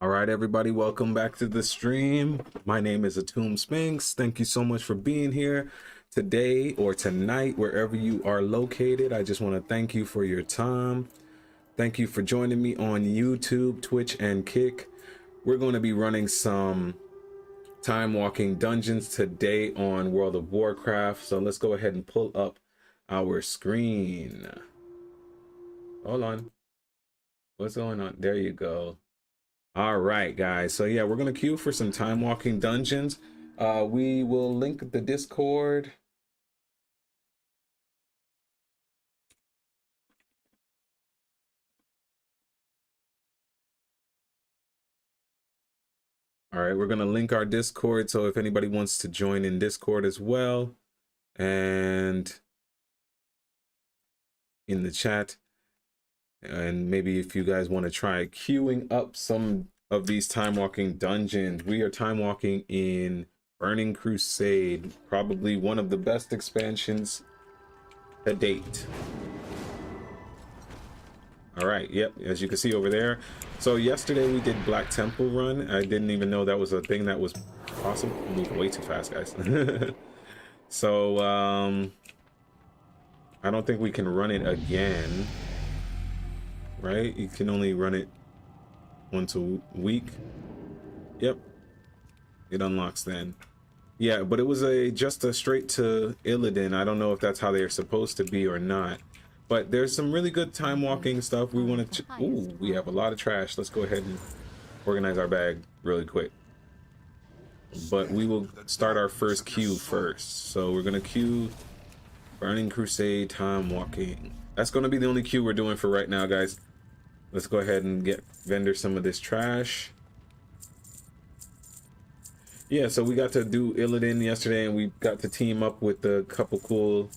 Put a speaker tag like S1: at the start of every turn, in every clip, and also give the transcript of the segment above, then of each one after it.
S1: All right, everybody, welcome back to the stream. My name is Atum Sphinx. Thank you so much for being here today or tonight, wherever you are located. I just want to thank you for your time. Thank you for joining me on YouTube, Twitch, and Kick. We're going to be running some Timewalking Dungeons today on World of Warcraft. So let's go ahead and pull up our screen. Hold on. What's going on? There you go. All right, guys. So yeah, we're gonna queue for some Timewalking Dungeons. We will link the Discord. All right, we're gonna link our Discord, so if anybody wants to join in Discord as well, and in the chat, and maybe if you guys want to try queuing up some of these Timewalking Dungeons. We are Timewalking in Burning Crusade, probably one of the best expansions to date. All right, yep, as you can see over there. So yesterday we did Black Temple run. I didn't even know that was a thing that was possible. I'm moving way too fast, guys. So I don't think we can run it again, right? You can only run it once a week. Yep, it unlocks then. Yeah, but it was just a straight to Illidan. I don't know if that's how they're supposed to be or not. But there's some really good time walking stuff. We want to. Ooh, we have a lot of trash. Let's go ahead and organize our bag really quick. But we will start our first queue first. So we're gonna queue Burning Crusade Time Walking. That's gonna be the only queue we're doing for right now, guys. Let's go ahead and get vendor some of this trash. Yeah, so we got to do Illidan yesterday, and we got to team up with a couple cool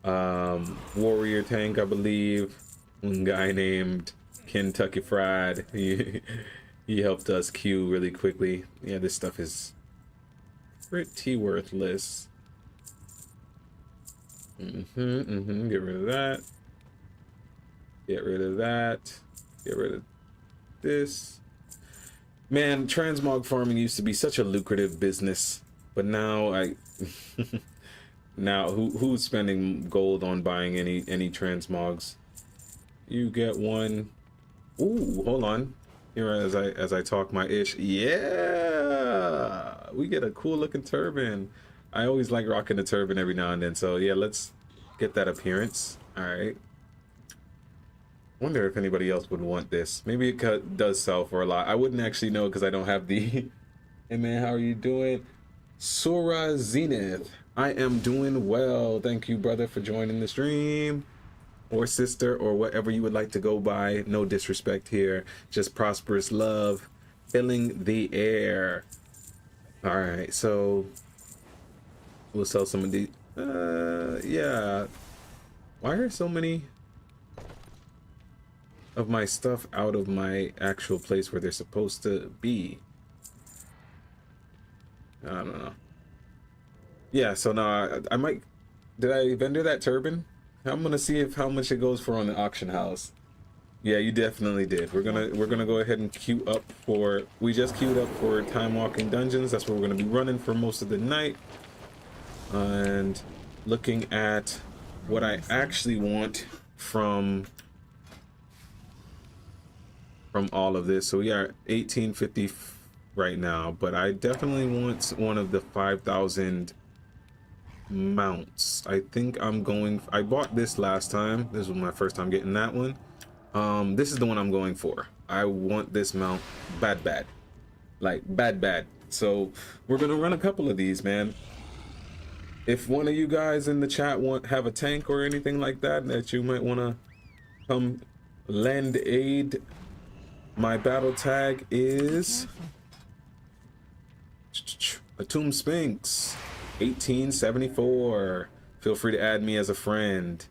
S1: warrior tank, I believe. One guy named Kentucky Fried. He helped us queue really quickly. Yeah, this stuff is pretty worthless. Get rid of that. Get rid of that. Get rid of this. Man, transmog farming used to be such a lucrative business, but now now who's spending gold on buying any transmogs? You get one. Ooh, hold on. Here as I talk my ish. Yeah, we get a cool looking turban. I always like rocking a turban every now and then. So yeah, let's get that appearance. All right. Wonder if anybody else would want this. Maybe it does sell for a lot. I wouldn't actually know because I don't have the. Hey man, how are you doing? Sura Zenith. I am doing well. Thank you, brother, for joining the stream. Or sister, or whatever you would like to go by. No disrespect here. Just prosperous love. Filling the air. All right, so we'll sell some of these. Yeah. Why are so many of my stuff out of my actual place where they're supposed to be? I don't know. Yeah, so now I might. Did I vendor that turban? I'm gonna see how much it goes for on the auction house. Yeah, you definitely did. We're gonna go ahead and queue up for. We just queued up for Timewalking Dungeons. That's what we're gonna be running for most of the night. And looking at what I actually want from all of this. So we are 1850 right now, but I definitely want one of the 5,000 mounts. I think I'm going. I bought this last time. This was my first time getting that one. This is the one I'm going for. I want this mount bad, like bad. So we're gonna run a couple of these, man. If one of you guys in the chat have a tank or anything like that you might want to come lend aid, my battle tag is Atum Sphinx 1874. Feel free to add me as a friend.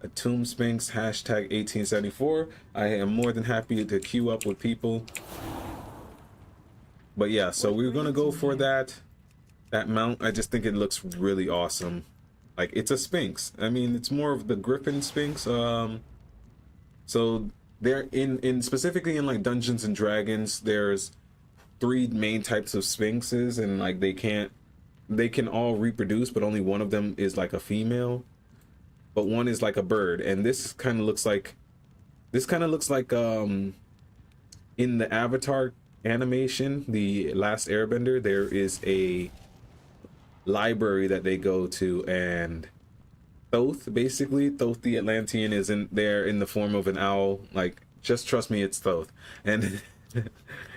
S1: Atum Sphinx hashtag 1874. I am more than happy to queue up with people. But yeah, so we're gonna go for that mount. I just think it looks really awesome. Like, it's a Sphinx. I mean, it's more of the Griffin Sphinx. So They're in specifically in like Dungeons and Dragons, there's three main types of sphinxes, and like they can all reproduce, but only one of them is like a female, but one is like a bird. And this kind of looks like in the Avatar animation, the Last Airbender, there is a library that they go to, and Thoth, basically Thoth the Atlantean, is in there in the form of an owl. Like, just trust me, it's Thoth. And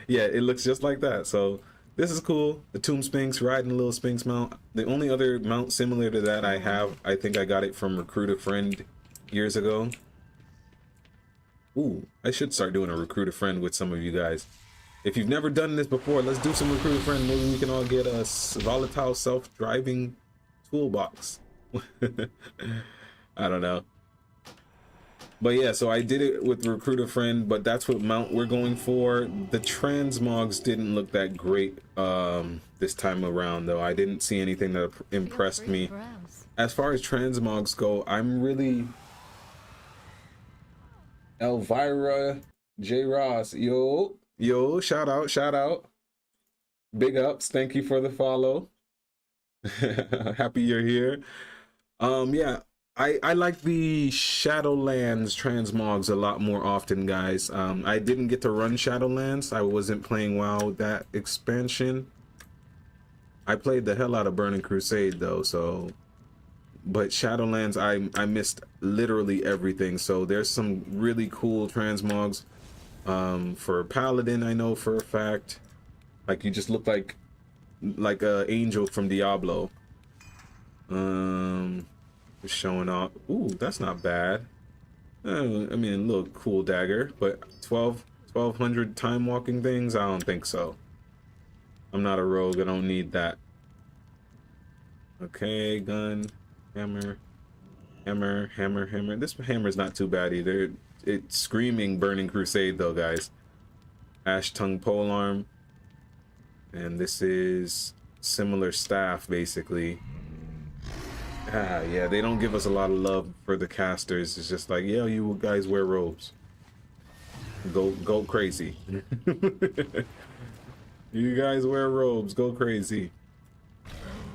S1: yeah, it looks just like that. So this is cool. The Atum Sphinx riding a little Sphinx mount. The only other mount similar to that I have, I think I got it from Recruit a Friend years ago. Ooh, I should start doing a Recruit a Friend with some of you guys. If you've never done this before, let's do some Recruit a Friend. Maybe we can all get a volatile self-driving toolbox. I don't know. But yeah, so I did it with Recruit a Friend, but that's what mount we're going for. The transmogs didn't look that great this time around, though. I didn't see anything that impressed me. As far as transmogs go, I'm really... Elvira J. Ross, yo, shout out. Big ups, thank you for the follow. Happy you're here. Yeah, I like the Shadowlands transmogs a lot more often, guys. I didn't get to run Shadowlands. I wasn't playing WoW with that expansion. I played the hell out of Burning Crusade though, so... But Shadowlands, I missed literally everything. So there's some really cool transmogs. For Paladin, I know for a fact. Like, you just look like a angel from Diablo. Just showing off. Ooh, that's not bad. I mean, a little cool dagger, but 1200 time walking things, I don't think so. I'm not a rogue, I don't need that. Okay, gun. Hammer. This hammer's not too bad either. It's screaming Burning Crusade though, guys. Ash tongue polearm. And this is similar staff, basically. Yeah, they don't give us a lot of love for the casters. It's just like, yeah, you guys wear robes. Go crazy. You guys wear robes, go crazy.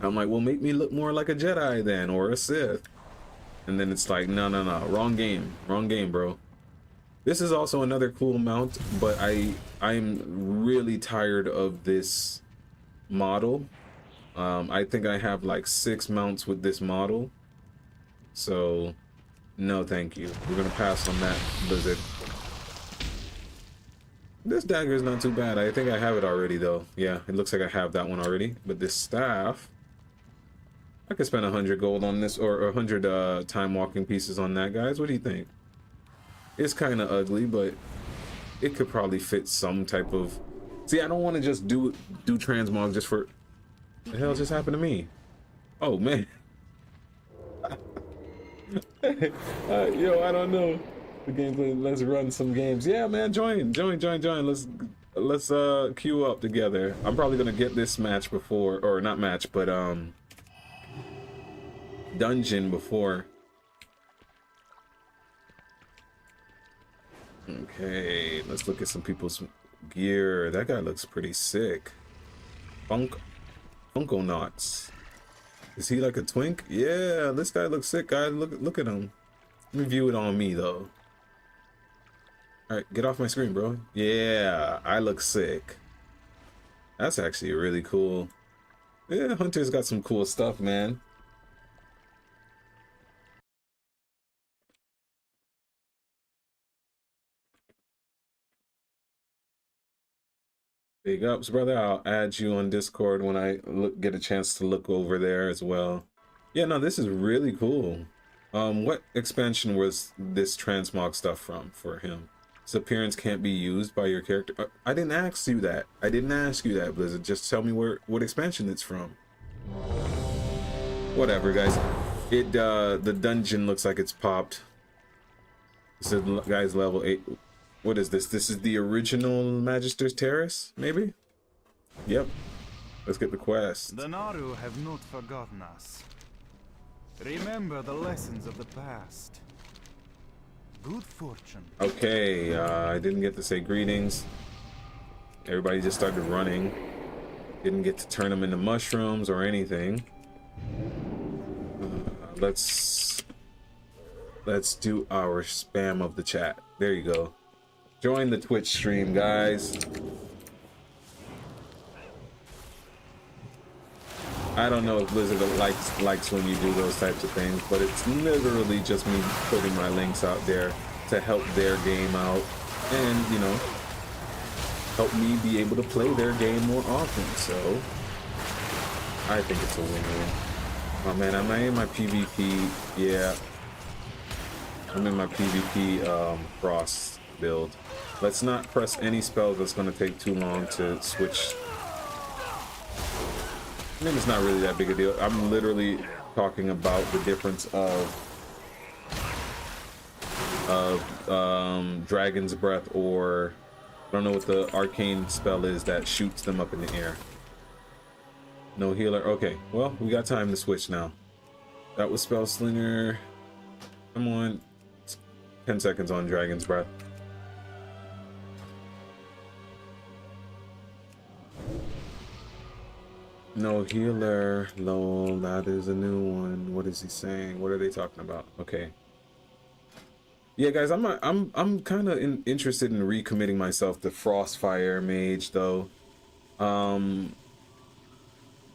S1: I'm like, well, make me look more like a Jedi then, or a Sith. And then it's like, no, wrong game, bro. This is also another cool mount, but I'm really tired of this model. I think I have like 6 mounts with this model, so no thank you. We're gonna pass on that, Blizzard. This dagger is not too bad. I think I have it already though. Yeah, it looks like I have that one already. But this staff, I could spend 100 gold on this, or 100 time walking pieces on that, guys. What do you think? It's kind of ugly, but it could probably fit some type of... See, I don't want to just do transmog just for... The hell just happened to me? Oh man. Yo, I don't know. The gameplay. Let's run some games. Yeah, man, join. Let's queue up together. I'm probably gonna get this match before, or not match, but dungeon before. Okay, let's look at some people's gear. That guy looks pretty sick. Funkonauts. Is he like a twink? Yeah, this guy looks sick, guys. Look at him. Let me view it on me though. Alright, get off my screen, bro. Yeah, I look sick. That's actually really cool. Yeah, Hunter's got some cool stuff, man. Big ups, brother. I'll add you on Discord when I get a chance to look over there as well. Yeah, no, this is really cool. What expansion was this transmog stuff from for him? His appearance can't be used by your character. I didn't ask you that. Blizzard. Just tell me what expansion it's from. Whatever, guys. The dungeon looks like it's popped. This is guys level 8. What is this? This is the original Magister's Terrace, maybe? Yep. Let's get the quest.
S2: The Naru have not forgotten us. Remember the lessons of the past. Good fortune.
S1: Okay, I didn't get to say greetings. Everybody just started running. Didn't get to turn them into mushrooms or anything. Let's do our spam of the chat. There you go. Join the Twitch stream, guys. I don't know if Blizzard likes when you do those types of things, but it's literally just me putting my links out there to help their game out and, you know, help me be able to play their game more often. So I think it's a win-win. Oh man, am I in my PvP? Yeah, I'm in my PvP Frost build. Let's not press any spells that's going to take too long to switch. I mean, it's not really that big a deal. I'm literally talking about the difference of Dragon's Breath, or I don't know what the arcane spell is that shoots them up in the air. No healer. Okay, well, we got time to switch now. That was Spell Slinger. Come on. 10 seconds on Dragon's Breath. No healer. Lol, that is a new one. What is he saying? What are they talking about? Okay. Yeah, guys, I'm kind of interested in recommitting myself to Frostfire Mage, though.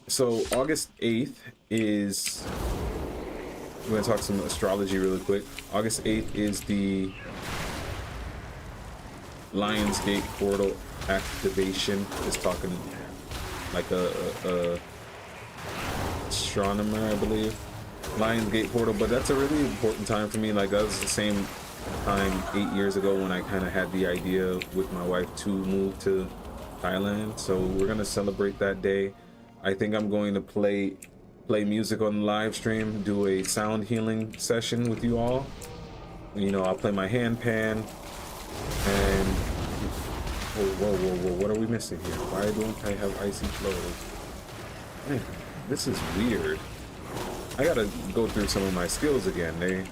S1: So August 8th is, we're gonna talk some astrology really quick. August 8th is the Lionsgate portal activation. It's talking like a astronomer, I believe. Lionsgate portal, but that's a really important time for me. Like, that was the same time 8 years ago when I kind of had the idea with my wife to move to Thailand. So we're gonna celebrate that day. I think I'm going to play music on the live stream, do a sound healing session with you all. You know, I'll play my hand pan, and whoa, what are we missing here? Why don't I have icy flows? Man, this is weird. I gotta go through some of my skills again. They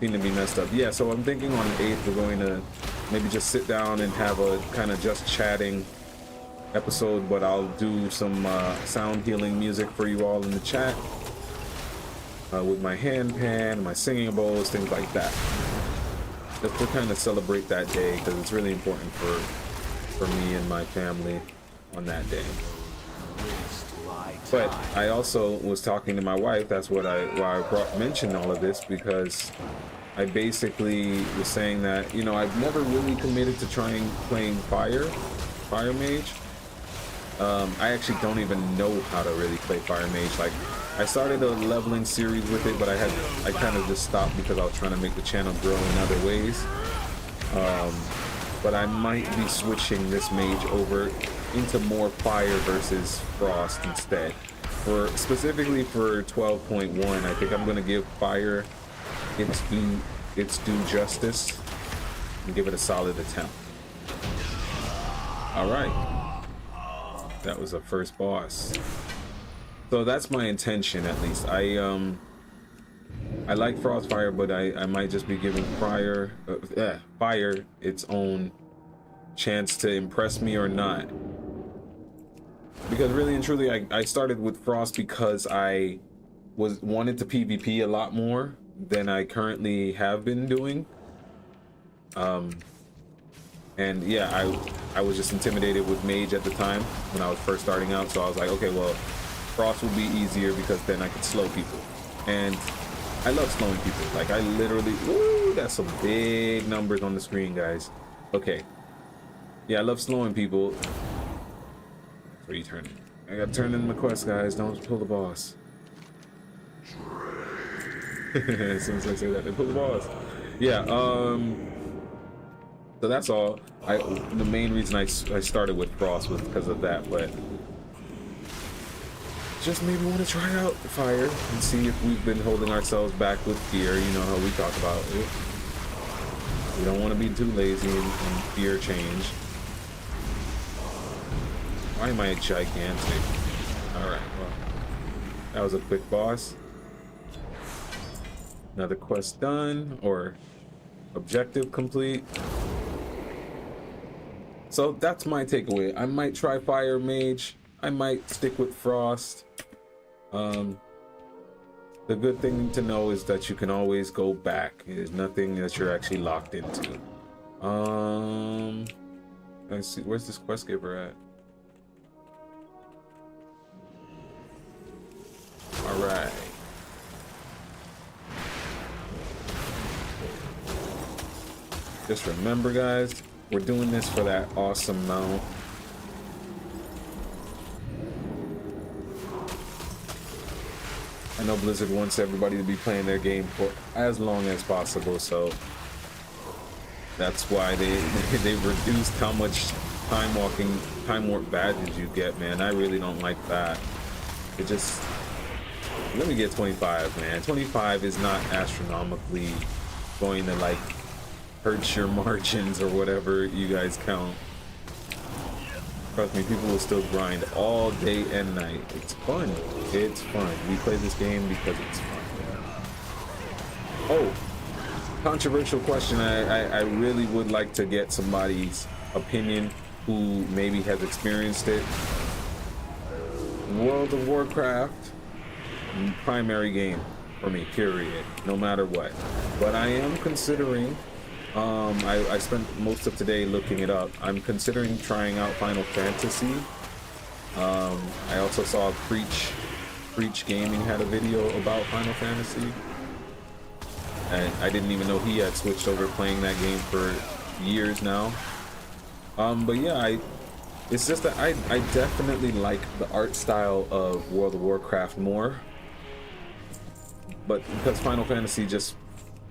S1: seem to be messed up. Yeah, so I'm thinking on the 8th we're going to maybe just sit down and have a kind of just chatting episode, but I'll do some sound healing music for you all in the chat with my hand pan, my singing bowls, things like that. Just to kind of celebrate that day, because it's really important for me and my family on that day. But I also was talking to my wife. That's why I mentioned all of this, because I basically was saying that, you know, I've never really committed to trying playing Fire Mage. I actually don't even know how to really play Fire Mage. Like, I started a leveling series with it, but I kind of just stopped because I was trying to make the channel grow in other ways. But I might be switching this mage over into more fire versus frost instead. Specifically for 12.1, I think I'm gonna give fire its due justice and give it a solid attempt. All right. That was the first boss. So that's my intention, at least. I like Frostfire, but I might just be giving fire its own chance to impress me or not. Because really and truly, I started with Frost because I wanted to PvP a lot more than I currently have been doing. And yeah, I was just intimidated with Mage at the time when I was first starting out, so I was like, okay, well, Frost will be easier because then I could slow people. And I love slowing people. Like, I literally, woo, that's some big numbers on the screen, guys. Okay. Yeah, I love slowing people. Where are you turning? I gotta turn in my quest, guys. Don't pull the boss. As soon as I say that, they pull the boss. Yeah, so that's all. The main reason I started with Frost was because of that, but just maybe want to try out Fire and see if we've been holding ourselves back with fear. You know how we talk about it. We don't want to be too lazy and fear change. Why am I gigantic? Alright, well, that was a quick boss. Another quest done, or Objective complete. So that's my takeaway. I might try Fire Mage. I might stick with Frost. The good thing to know is that you can always go back. There's nothing that you're actually locked into. Let's see, where's this quest giver at? All right. Just remember, guys, we're doing this for that awesome mount. I know Blizzard wants everybody to be playing their game for as long as possible, so that's why they've reduced how much time warp badges you get, man. I really don't like that. It just, let me get 25, man. 25 is not astronomically going to like hurt your margins or whatever you guys count. Trust me, people will still grind all day and night. It's fun. It's fun. We play this game because it's fun. Oh, controversial question. I really would like to get somebody's opinion who maybe has experienced it. World of Warcraft, primary game for me, period, no matter what. But I am considering, I spent most of today looking it up. I'm considering trying out Final Fantasy. I also saw Preach Gaming had a video about Final Fantasy. And I didn't even know he had switched over playing that game for years now. But yeah, it's just that I definitely like the art style of World of Warcraft more. But because Final Fantasy just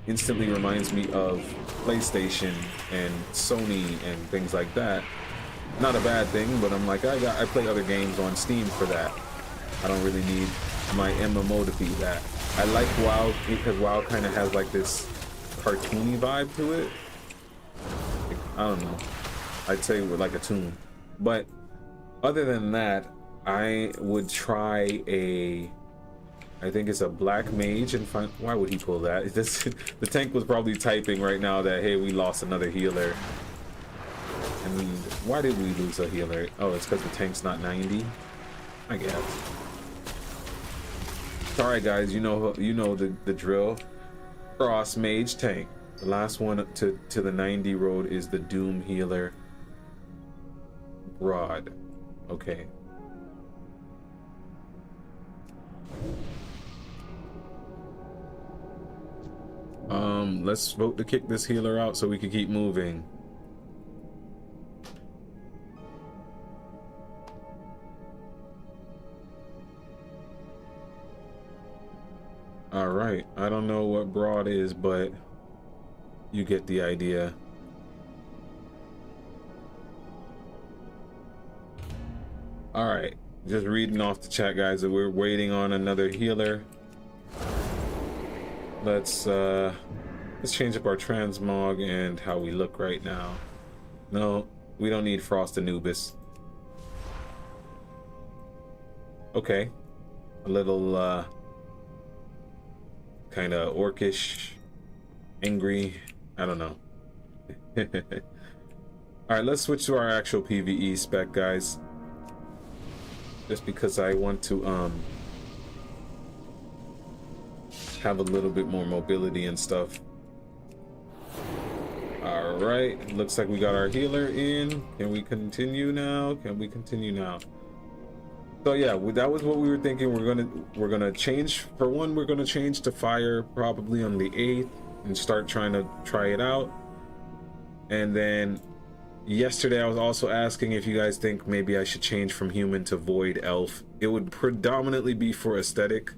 S1: instantly reminds me of PlayStation and Sony and things like that. Not a bad thing, but I'm like, I play other games on Steam for that. I don't really need my MMO to be that. I like WoW because WoW kind of has like this cartoony vibe to it. Like, I don't know. I'd say with like a tune. But other than that, I would try I think it's a black mage and find, why would he pull that? The tank was probably typing right now that, hey, we lost another healer. And why did we lose a healer? Oh, it's because the tank's not 90, I guess. All right, guys, you know the drill. Cross mage tank. The last one to the 90 road is the Doom healer. Broad. Okay. Let's vote to kick this healer out so we can keep moving. All right, I don't know what broad is, but you get the idea. All right, just reading off the chat, guys, that we're waiting on another healer. Let's change up our transmog and how we look right now. No, we don't need Frost Anubis. Okay, a little kind of orcish, angry, I don't know. All right, let's switch to our actual PvE spec, guys, just because I want to have a little bit more mobility and stuff. All right, looks like we got our healer in. Can we continue now? Can we continue now? So yeah, that was what we were thinking. We're gonna change. For one, we're gonna change to fire probably on the 8th and start trying to try it out. And then yesterday I was also asking if you guys think maybe I should change from human to void elf. It would predominantly be for aesthetic.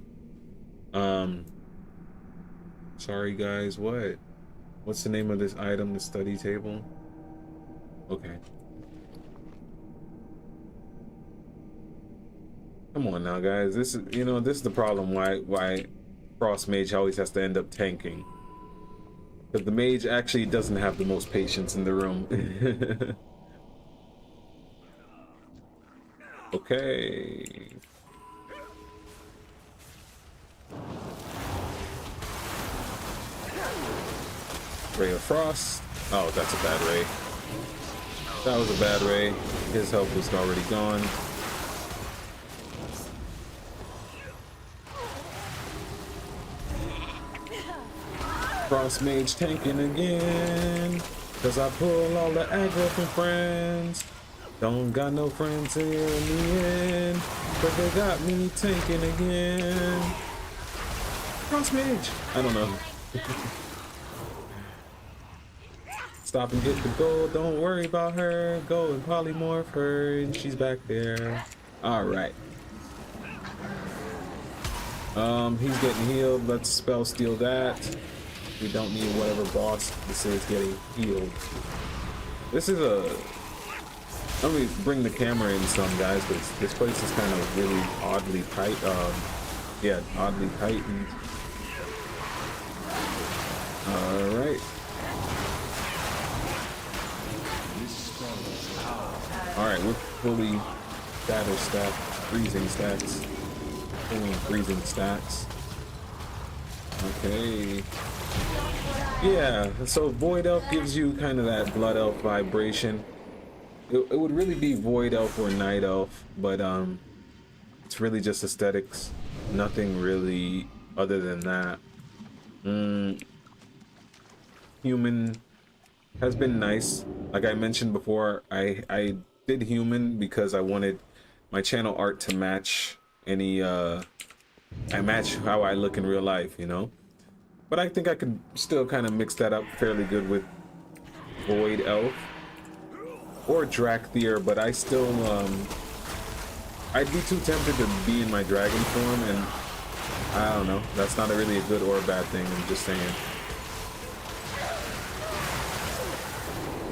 S1: Sorry guys, what's the name of this item? The study table? Okay. Come on now, guys. This is, this is the problem why Frost Mage always has to end up tanking. Because the mage actually doesn't have the most patience in the room. Okay. Ray of Frost. Oh, that's a bad ray. That was a bad ray. His health was already gone. Frost Mage tanking again. Cause I pull all the aggro from friends. Don't got no friends here in the end. But they got me tanking again. Frost Mage. I don't know. Stop and get the gold. Don't worry about her. Go and polymorph her. And she's back there. Alright. He's getting healed. Let's spell steal that. We don't need whatever boss this is getting healed. This is a... Let me bring the camera in some, guys, because this place is kind of really oddly tight. Yeah, oddly tightened. Alright. Alright, we're fully shadow stat, freezing stats. Fully freezing stats. Okay. Yeah, so Void Elf gives you kind of that Blood Elf vibration. It would really be Void Elf or Night Elf, but it's really just aesthetics. Nothing really other than that. Human has been nice. Like I mentioned before, I did human because I wanted my channel art to match any I match how I look in real life, you know. But I think I could still kind of mix that up fairly good with Void Elf or Drakthir, but I still I'd be too tempted to be in my dragon form, and I don't know, that's not really a good or a bad thing, I'm just saying.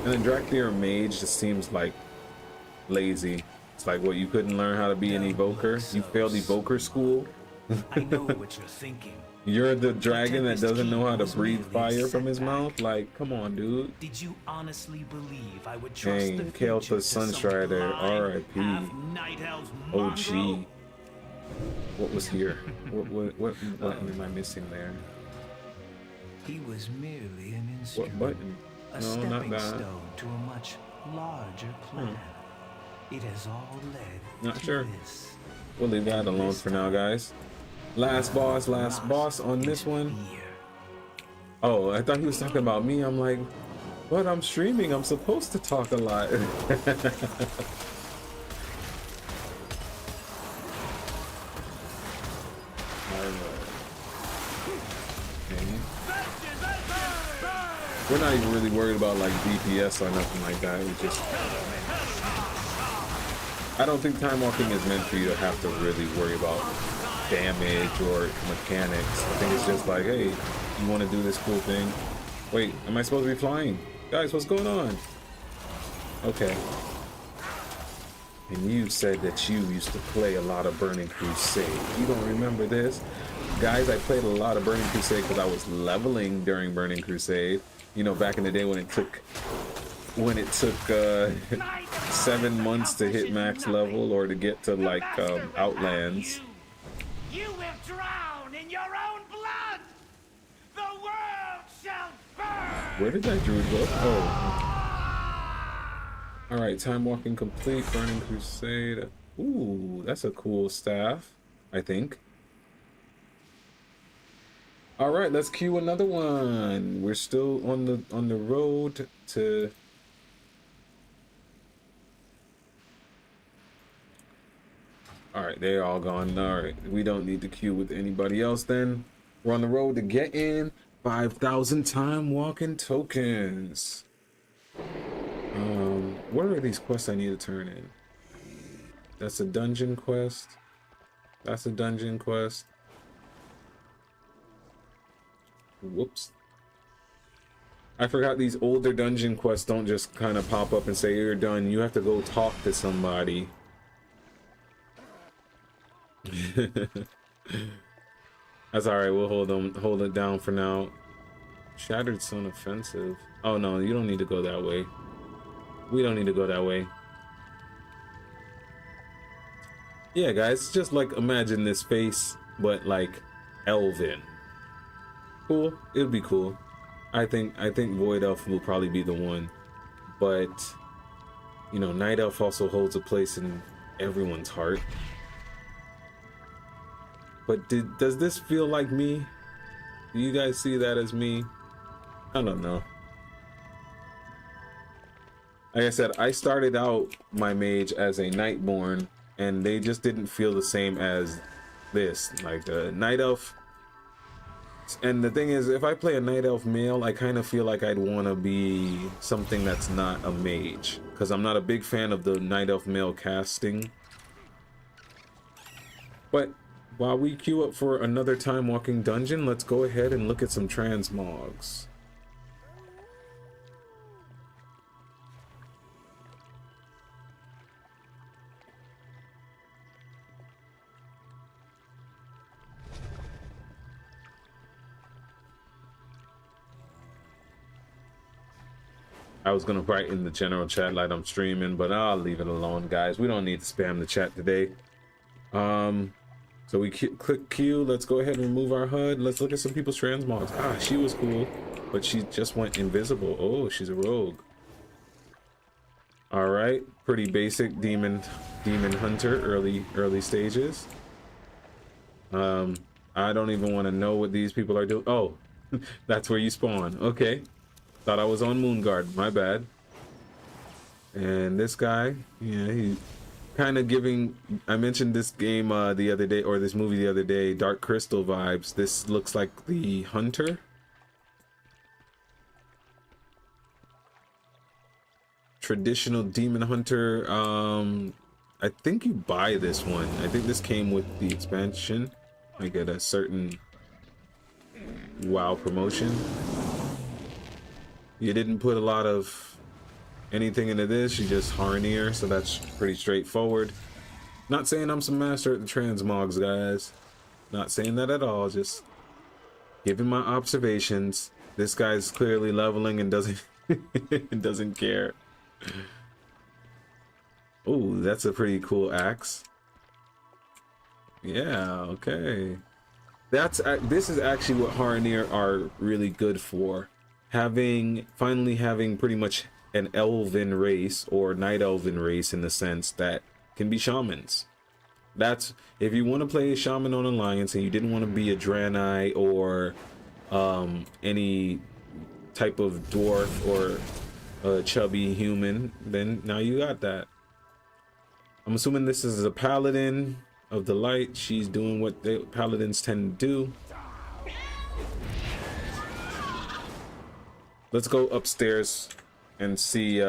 S1: And then Drakthir Mage just seems like lazy. It's like, what, you couldn't learn how to be an evoker? You failed evoker school?
S3: I know what you're thinking.
S1: You're the dragon that doesn't know how to breathe fire from his mouth? Like, come on, dude.
S3: Did you honestly believe I would trust
S1: Dang,
S3: the
S1: Kael'thas
S3: future to some
S1: Sunstrider,
S3: blind,
S1: R.I.P.
S3: half-night elf mongrel?
S1: OG. What was here? What button am I missing there?
S3: He was merely an
S1: What
S3: instrument,
S1: button?
S3: a
S1: No, not
S3: stepping
S1: that.
S3: stone to a much larger plan. It has all led
S1: Not
S3: to
S1: sure.
S3: this.
S1: We'll leave that alone for now, guys. Last boss on this one.
S3: Fear.
S1: Oh, I thought he was talking about me. I'm like, but I'm streaming. I'm supposed to talk a lot. We're not even really worried about like DPS or nothing like that. We just, I don't think time walking is meant for you to have to really worry about damage or mechanics. I think it's just like, hey, you want to do this cool thing? Wait, am I supposed to be flying? Guys, what's going on? Okay. And you said that you used to play a lot of Burning Crusade. You don't remember this? Guys, I played a lot of Burning Crusade because I was leveling during Burning Crusade. You know, back in the day when it took 7 months to hit max level or to get to like Outlands.
S4: You will drown in your own blood. The world shall burn.
S1: Where did that druid go? Oh. Alright, time walking complete, Burning Crusade. Ooh, that's a cool staff, I think. Alright, let's queue another one. We're still on the road to Alright, they're all gone. Alright, we don't need to queue with anybody else then. We're on the road to get in 5,000 time walking tokens. What are these quests I need to turn in? That's a dungeon quest. That's a dungeon quest. Whoops. I forgot these older dungeon quests don't just kind of pop up and say you're done. You have to go talk to somebody. That's alright, we'll hold it down for now. Shattered Sun offensive. Oh no, you don't need to go that way. We don't need to go that way. Yeah, guys, just like imagine this face, but like elven. Cool. It'll be cool. I think Void Elf will probably be the one, but you know, Night Elf also holds a place in everyone's heart. But does this feel like me? Do you guys see that as me? I don't know. Like I said, I started out my mage as a Nightborn, and they just didn't feel the same as this. Like Night Elf. And the thing is, if I play a Night Elf male, I kind of feel like I'd want to be something that's not a mage, because I'm not a big fan of the Night Elf male casting. But while we queue up for another Timewalking Dungeon, let's go ahead and look at some transmogs. I was gonna write in the general chat like I'm streaming, but I'll leave it alone, guys. We don't need to spam the chat today. So we click Q. Let's go ahead and remove our HUD. Let's look at some people's transmogs. Ah, she was cool, but she just went invisible. Oh, she's a rogue. All right, pretty basic demon hunter, early stages. I don't even want to know what these people are doing. Oh, that's where you spawn. Okay. Thought I was on Moonguard, my bad. And this guy, yeah, he kind of giving, I mentioned this game the other day, or this movie the other day, Dark Crystal vibes. This looks like the hunter. Traditional demon hunter. I think you buy this one. I think this came with the expansion. I get a certain WoW promotion. You didn't put a lot of anything into this, you just Harnier, so that's pretty straightforward. Not saying I'm some master at the transmogs, guys. Not saying that at all, just giving my observations. This guy's clearly leveling and doesn't doesn't care. Oh, that's a pretty cool axe. Yeah, okay. This is actually what Harnier are really good for. Finally having pretty much an elven race, or night elven race, in the sense that can be shamans. That's if you want to play a shaman on Alliance and you didn't want to be a Draenei or any type of dwarf or a chubby human, then now you got that. I'm assuming this is a paladin of the light. She's doing what the paladins tend to do. Let's go upstairs and see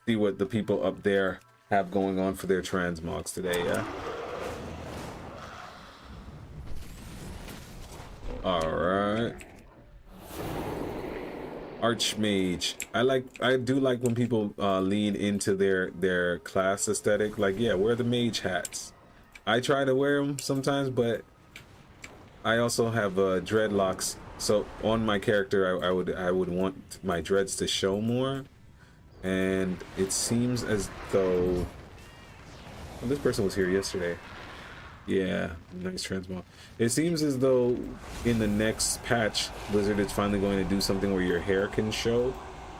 S1: what the people up there have going on for their transmogs today, yeah? Alright. Archmage. I do like when people lean into their class aesthetic. Like, yeah, wear the mage hats. I try to wear them sometimes, but I also have dreadlocks. So on my character, I would want my dreads to show more, and it seems as though, well, this person was here yesterday. Yeah, nice transmog. It seems as though in the next patch, Blizzard is finally going to do something where your hair can show,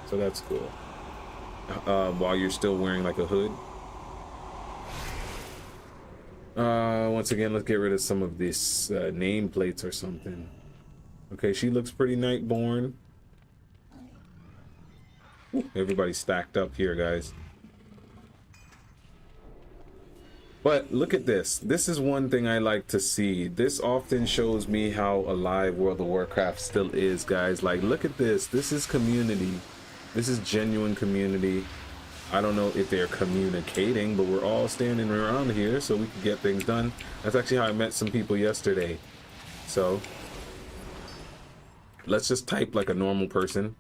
S1: so that's cool. While you're still wearing like a hood. Once again, let's get rid of some of these nameplates or something. Okay, she looks pretty Nightborn. Ooh, everybody's stacked up here, guys. But look at this. This is one thing I like to see. This often shows me how alive World of Warcraft still is, guys. Like, look at this. This is community. This is genuine community. I don't know if they're communicating, but we're all standing around here so we can get things done. That's actually how I met some people yesterday. So let's just type like a normal person.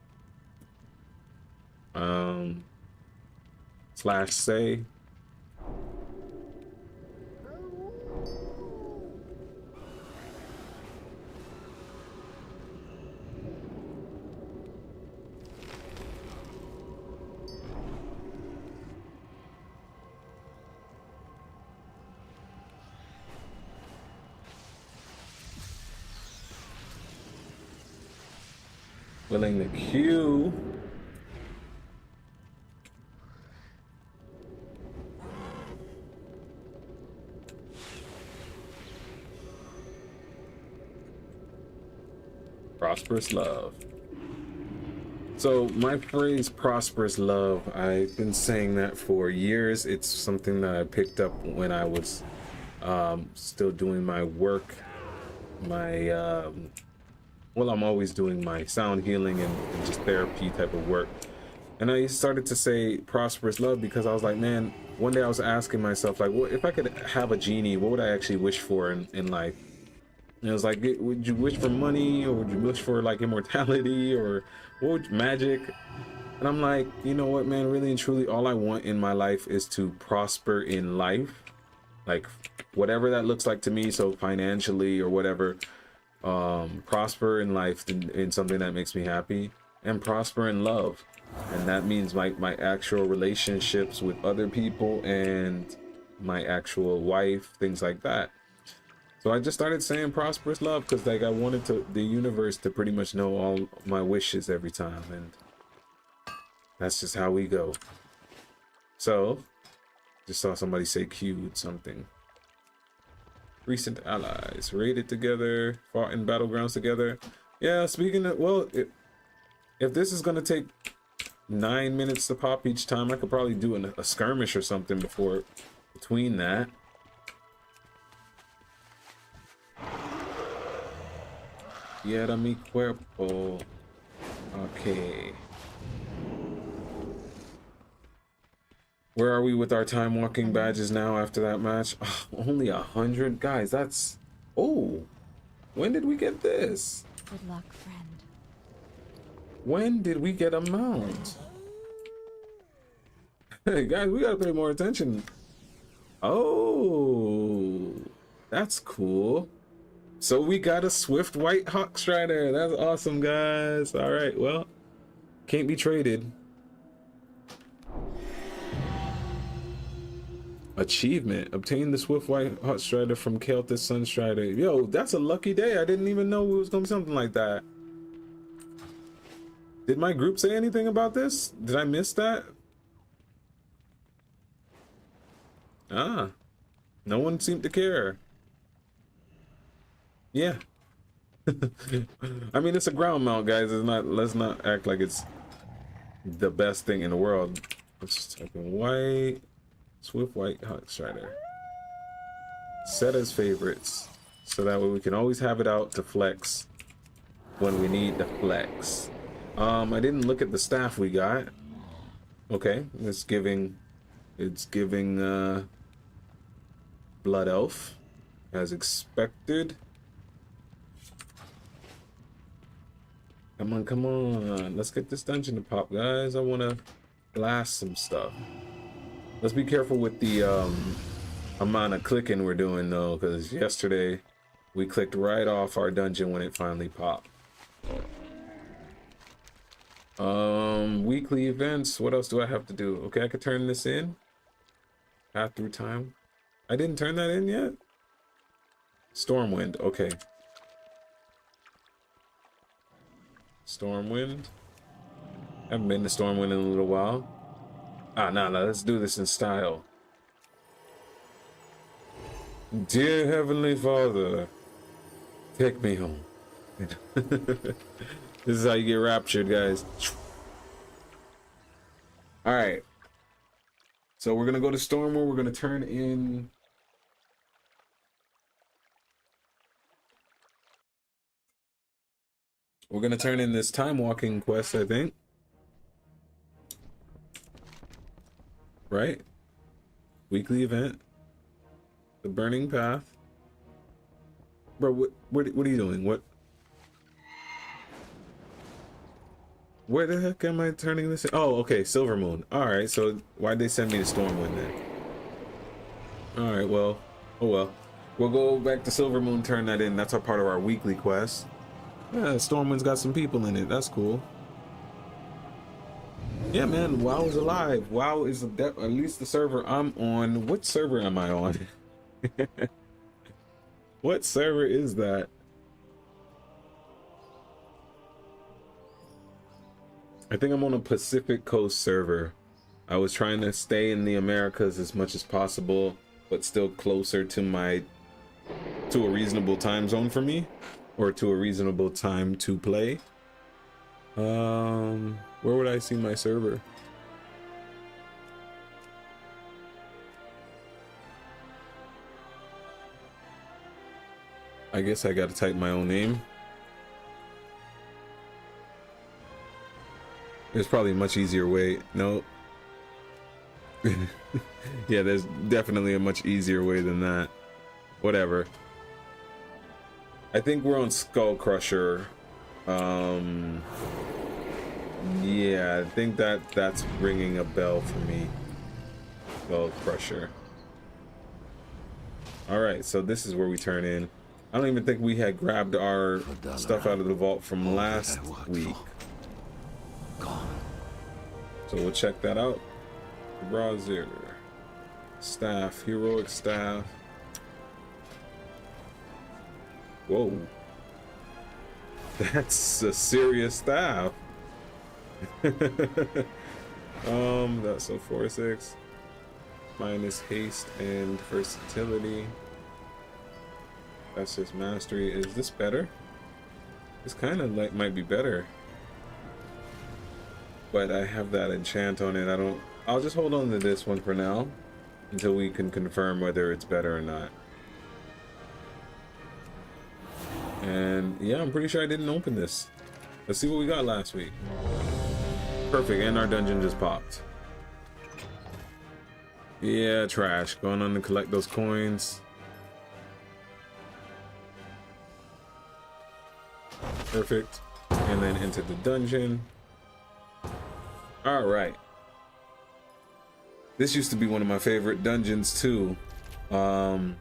S1: /say. Willing to queue. Prosperous love. So my phrase prosperous love, I've been saying that for years. It's something that I picked up when I was still doing my work, my well, I'm always doing my sound healing and just therapy type of work. And I started to say prosperous love because I was like, man, one day I was asking myself, like, what if I could have a genie, what would I actually wish for in life? And it was like, would you wish for money, or would you wish for like immortality, or what would magic? And I'm like, you know what, man, really and truly, all I want in my life is to prosper in life, like whatever that looks like to me. So financially or whatever, prosper in life in something that makes me happy, and prosper in love. And that means my actual relationships with other people and my actual wife, things like that. So I just started saying prosperous love because like I wanted the universe to pretty much know all my wishes every time, and that's just how we go. So just saw somebody say queued something. Recent allies raided together, fought in battlegrounds together. Yeah, speaking of, well, if this is gonna take 9 minutes to pop each time, I could probably do a skirmish or something between that. Quiera mi cuerpo. Okay. Where are we with our time walking badges now after that match? Oh, only 100 guys. That's... Oh, when did we get this?
S5: Good luck, friend.
S1: When did we get a mount? Hey guys, we gotta pay more attention. Oh, that's cool. So we got a Swift White Hawk Strider. That's awesome, guys. All right, well, can't be traded. Achievement: obtain the Swift White Hawk Strider from Keltis Sunstrider. Yo, that's a lucky day. I didn't even know it was gonna be something like that. Did my group say anything about this? Did I miss that? Ah, no one seemed to care. Yeah. I mean, it's a ground mount, guys. It's not, let's not act like it's the best thing in the world. Let's just type in white, Swift White Hawk Strider. Set as favorites, so that way we can always have it out to flex when we need the flex. I didn't look at the staff we got. Okay, it's giving Blood Elf as expected. Come on, let's get this dungeon to pop, guys. I want to blast some stuff. Let's be careful with the amount of clicking we're doing though, because yesterday we clicked right off our dungeon when it finally popped. Weekly events, what else do I have to do? Okay, I could turn this in. Path through time. I didn't turn that in yet? Stormwind, okay. Stormwind. Haven't been to Stormwind in a little while. Ah, nah, let's do this in style. Dear Heavenly Father, take me home. This is how you get raptured, guys. Alright. So we're gonna go to Stormwind. We're gonna turn in... We're gonna turn in this time walking quest, I think. Right? Weekly event. The Burning Path. Bro, what are you doing? Where the heck am I turning this in? Oh, okay, Silver Moon. Alright, so why'd they send me to Stormwind then? Alright, well, oh well. We'll go back to Silver Moon, turn that in. That's our part of our weekly quest. Yeah, Stormwind's got some people in it. That's cool. Yeah, man, WoW is alive. WoW is at least the server I'm on. What server am I on? What server is that? I think I'm on a Pacific Coast server. I was trying to stay in the Americas as much as possible, but still closer to a reasonable time zone for me, or to a reasonable time to play. Where would I see my server? I guess I gotta type my own name. There's probably a much easier way. No. Yeah, there's definitely a much easier way than that. Whatever. I think we're on Skull Crusher. Yeah, I think that's ringing a bell for me. Skull Crusher. All right, so this is where we turn in. I don't even think we had grabbed our stuff out of the vault from last week. So we'll check that out. Browser. Staff. Heroic staff. Whoa. That's a serious staff. That's a 4/6. Minus haste and versatility. That's just mastery. Is this better? This kind of like might be better. But I have that enchant on it. I'll just hold on to this one for now until we can confirm whether it's better or not. And yeah, I'm pretty sure I didn't open this. Let's see what we got last week. Perfect, and our dungeon just popped. Yeah, trash. Going on to collect those coins. Perfect. And then enter the dungeon. All right. This used to be one of my favorite dungeons too. Man,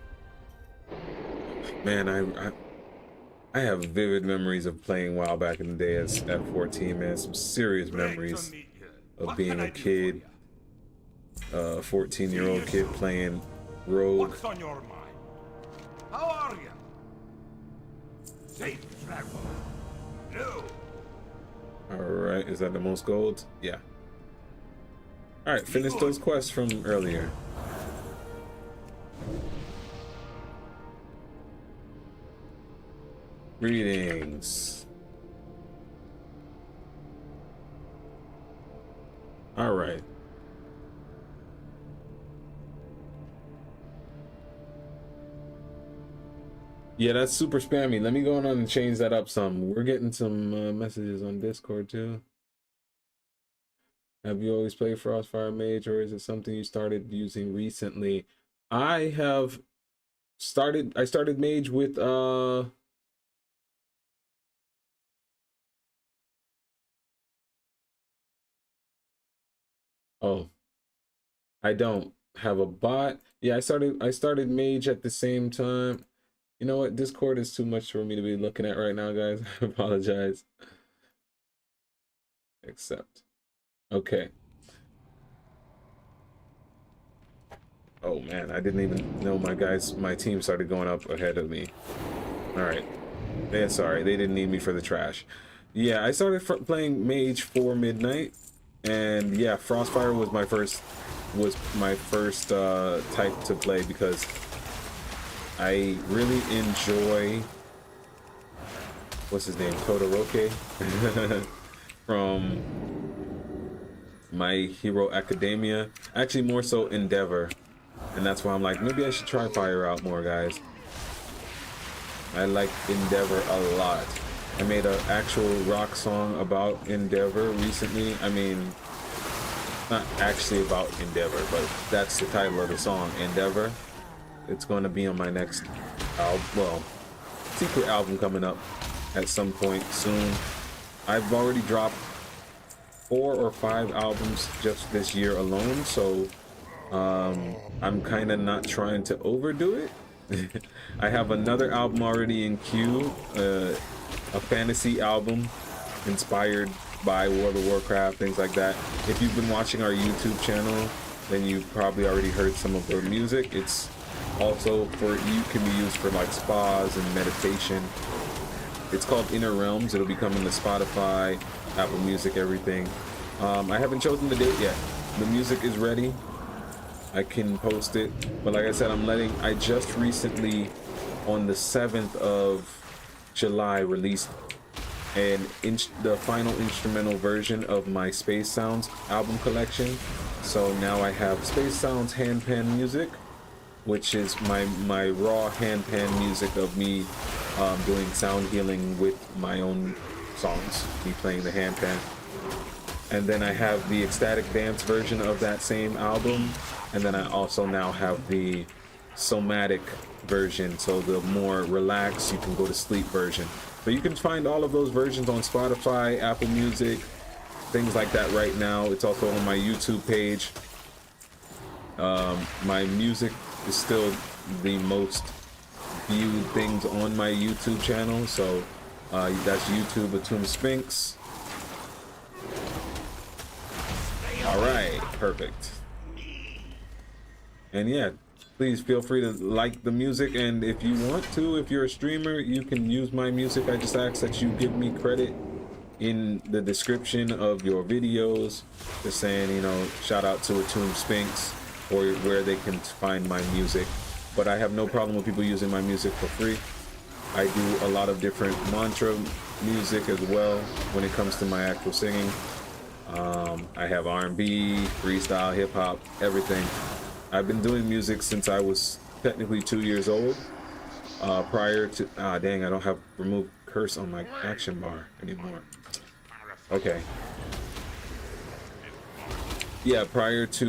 S1: I have vivid memories of playing WoW back in the day as Ep.14, man. Some serious memories of being a kid, 14-year-old kid playing Rogue.
S4: What's on your mind? How are you? Safe travel. No.
S1: All right, is that the most gold? Yeah. All right, finish those quests from earlier. Greetings. All right. Yeah, that's super spammy. Let me go on and change that up some. We're getting some messages on Discord too. Have you always played Frostfire Mage, or is it something you started using recently? I started Mage with oh, I don't have a bot. Yeah, I started Mage at the same time. You know what? Discord is too much for me to be looking at right now, guys. I apologize. Accept. Okay. Oh man, I didn't even know my team started going up ahead of me. All right. Yeah, sorry, they didn't need me for the trash. Yeah, I started playing Mage for Midnight, and yeah, Frostfire was my first type to play because I really enjoy, what's his name, Todoroki from My Hero Academia. Actually, more so Endeavor, and that's why I'm like, maybe I should try Fire out more, guys. I like Endeavor a lot. I made an actual rock song about Endeavor recently. I mean, not actually about Endeavor, but that's the title of the song, Endeavor. It's going to be on my next album, well, secret album coming up at some point soon. I've already dropped 4 or 5 albums just this year alone, so I'm kind of not trying to overdo it. I have another album already in queue, a fantasy album inspired by World of Warcraft, things like that. If you've been watching our YouTube channel, then you've probably already heard some of the music. It's also can be used for like spas and meditation. It's called Inner Realms. It'll be coming to Spotify, Apple Music, everything. I haven't chosen the date yet. The music is ready. I can post it, but like I said, I just recently on the 7th of July released the final instrumental version of my Space Sounds album collection. So now I have Space Sounds hand pan music, which is my raw hand pan music of me doing sound healing with my own songs, me playing the hand pan. And then I have the ecstatic dance version of that same album, and then I also now have the somatic version, so the more relaxed, you can go to sleep version. So you can find all of those versions on Spotify, Apple Music, things like that right now. It's also on my YouTube page. My music is still the most viewed things on my YouTube channel, so that's YouTube Atum Sphinx. All right, perfect. And yeah, please feel free to like the music, and if you want to, if you're a streamer, you can use my music. I just ask that you give me credit in the description of your videos, just saying, you know, shout out to Atum Sphinx, or where they can find my music. But I have no problem with people using my music for free. I do a lot of different mantra music as well when it comes to my actual singing. I have R&B, freestyle, hip-hop, everything. I've been doing music since I was technically 2 years old. Prior to, dang, I don't have remove curse on my action bar anymore. Okay. Yeah, prior to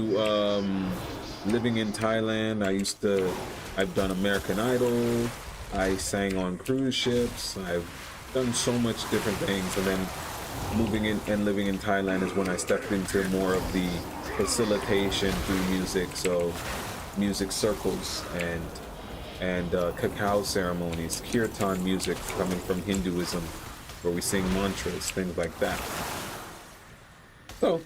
S1: living in Thailand, I've done American Idol. I sang on cruise ships. I've done so much different things, and then moving in and living in Thailand is when I stepped into more of the facilitation through music, so music circles and cacao ceremonies, kirtan music coming from Hinduism, where we sing mantras, things like that. So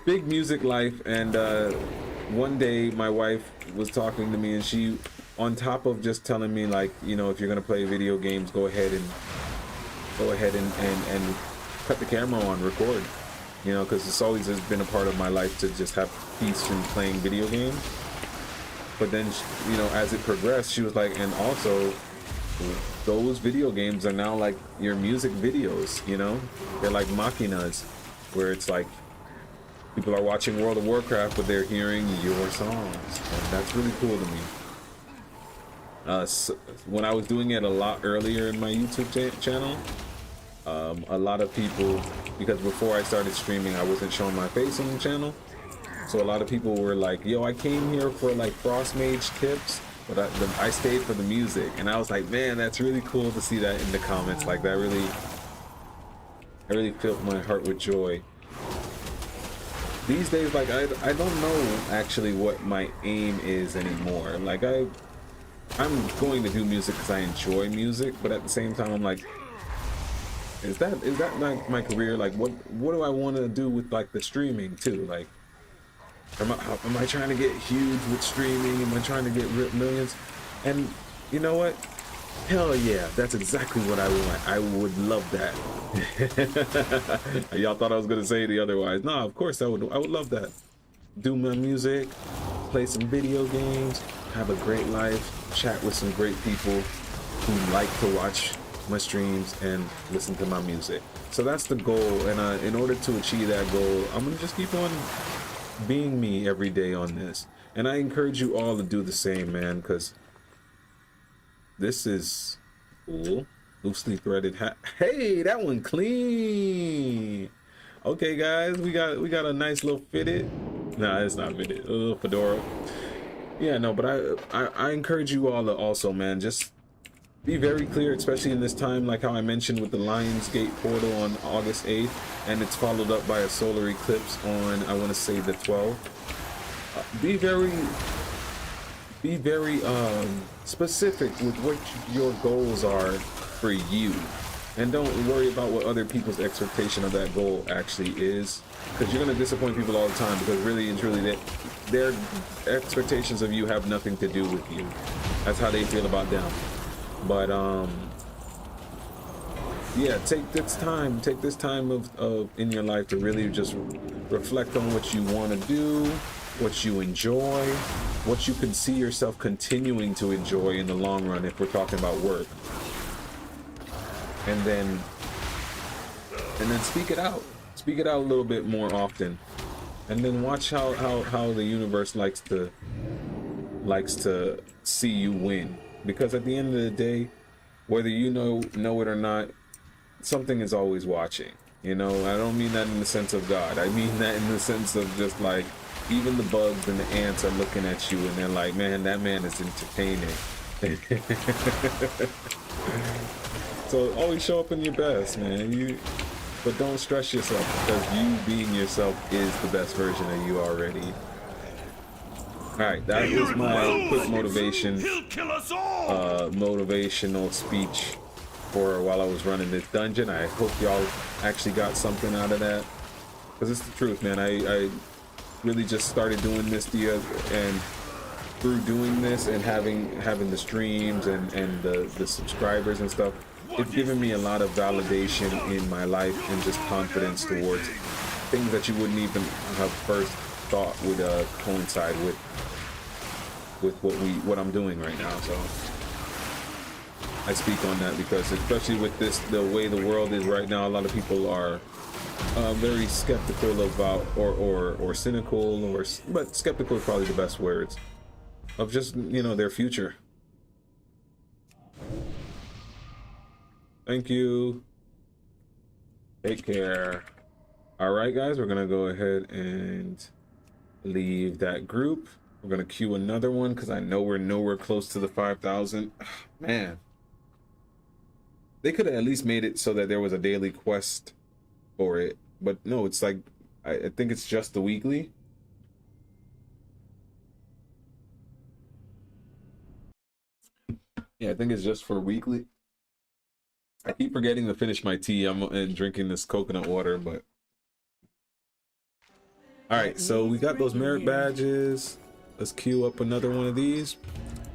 S1: big music life. And one day my wife was talking to me, and she, on top of just telling me, like, you know, if you're gonna play video games, go ahead and cut the camera on, record, you know, because it's always has been a part of my life to just have peace from playing video games. But then, you know, as it progressed, she was like, and also those video games are now like your music videos, you know, they're like machinas, where it's like people are watching World of Warcraft, but they're hearing your songs, and that's really cool to me. So when I was doing it a lot earlier in my YouTube channel, a lot of people, because before I started streaming, I wasn't showing my face on the channel, so a lot of people were like, yo, I came here for like Frost Mage tips, but I stayed for the music. And I was like, man, that's really cool to see that in the comments. Like, that really filled my heart with joy. These days, like, I don't know actually what my aim is anymore. Like, I'm going to do music because I enjoy music, but at the same time, I'm like, is that like my career? Like, what do I want to do with like the streaming too? Like, am I trying to get huge with streaming? Am I trying to get millions? And you know what? Hell yeah, that's exactly what I want. I would love that. Y'all thought I was gonna say the otherwise. No, of course I would love that. Do my music, play some video games, have a great life, chat with some great people who like to watch my streams and listen to my music. So that's the goal, and in order to achieve that goal, I'm gonna just keep on being me every day on this. And I encourage you all to do the same, man, because this is cool. Loosely threaded hat. Hey, that one clean. Okay, guys, we got a nice little fitted. Nah, it's not fitted. A little fedora. Yeah, no, but I encourage you all to also, man, just be very clear, especially in this time, like how I mentioned with the Lionsgate portal on August 8th, and it's followed up by a solar eclipse on, I want to say, the 12th. Be very specific with what your goals are for you, and don't worry about what other people's expectation of that goal actually is, because you're going to disappoint people all the time, because really and truly their expectations of you have nothing to do with you. That's how they feel about them. But yeah, take this time of in your life to really just reflect on what you want to do, what you enjoy, what you can see yourself continuing to enjoy in the long run if we're talking about work. And then speak it out. Speak it out a little bit more often. And then watch how the universe likes to see you win. Because at the end of the day, whether you know it or not, something is always watching. You know, I don't mean that in the sense of God. I mean that in the sense of just like, even the bugs and the ants are looking at you and they're like, man, that man is entertaining. So always show up in your best, man. But don't stress yourself, because you being yourself is the best version of you already. Alright, that was my quick motivational speech for while I was running this dungeon. I hope y'all actually got something out of that, because it's the truth, man. I really just started doing this and through doing this and having the streams and the subscribers and stuff, it's given me a lot of validation in my life and just confidence towards things that you wouldn't even have first thought would coincide with what I'm doing right now. So I speak on that because, especially with the way the world is right now, a lot of people are very skeptical about or cynical, but skeptical is probably the best words, of just, you know, their future. Thank you. Take care. All right, guys, we're gonna go ahead and leave that group. We're gonna queue another one because I know we're nowhere close to the 5,000. Man, they could have at least made it so that there was a daily quest for it, but no, it's like I think it's just the weekly. Yeah, I think it's just for weekly. I keep forgetting to finish my tea. I'm drinking this coconut water, but all right. So we got those merit badges. Let's queue up another one of these,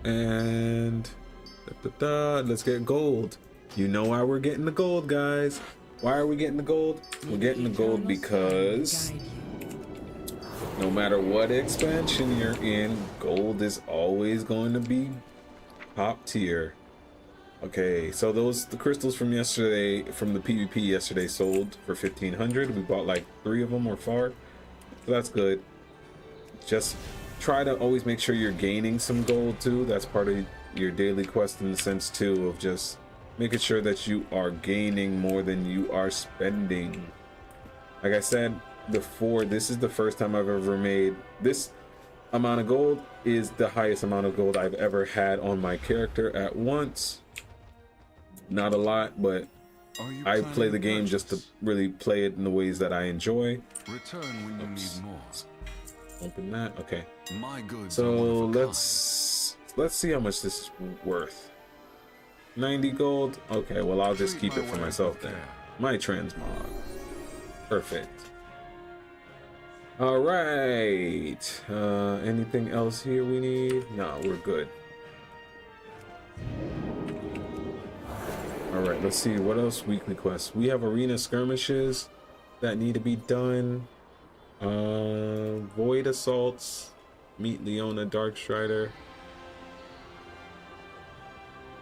S1: and let's get gold. You know why we're getting the gold, guys? Why are we getting the gold? We're getting the gold because no matter what expansion you're in, gold is always going to be top tier. Okay, so the crystals from yesterday, from the PvP yesterday, sold for 1,500. We bought like 3 of them or 4, so that's good. Just try to always make sure you're gaining some gold too. That's part of your daily quest in the sense too of just making sure that you are gaining more than you are spending. Like I said before, this is the first time I've ever made this amount of gold. Is the highest amount of gold I've ever had on my character at once. Not a lot, but I play the game just to really play it in the ways that I enjoy.
S2: Return when you need more.
S1: Open that. Okay.
S2: My goods
S1: so let's see how much this is worth. 90 gold. Okay, well, I'll just keep it for myself then. My transmog. Perfect. All right. Anything else here we need? No, we're good. All right, let's see what else. Weekly quests. We have arena skirmishes that need to be done. Void assaults. Meet Leona Darkstrider.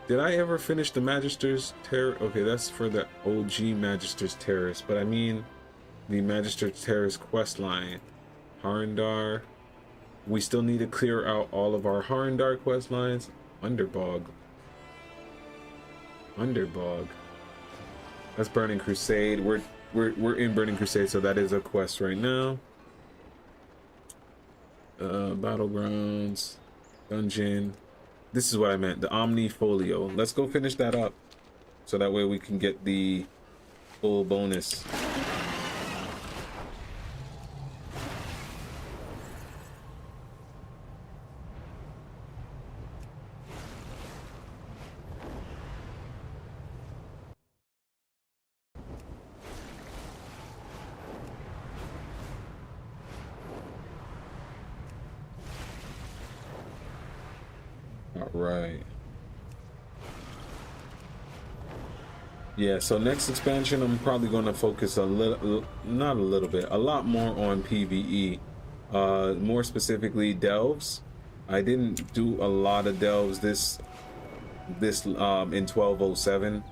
S1: Did I ever finish the Magister's Terror? Okay, that's for the OG Magister's Terrace, but I mean the Magister's Terrace quest line. Harndar. We still need to clear out all of our Harndar quest lines. Underbog. That's Burning Crusade. We're in Burning Crusade, so that is a quest right now. Battlegrounds, dungeon. This is what I meant, the Omnifolio. Let's go finish that up, so that way we can get the full bonus. Right. Yeah, so next expansion, I'm probably going to focus a little, not a little bit, a lot more on PvE. More specifically, delves. I didn't do a lot of delves in 1207.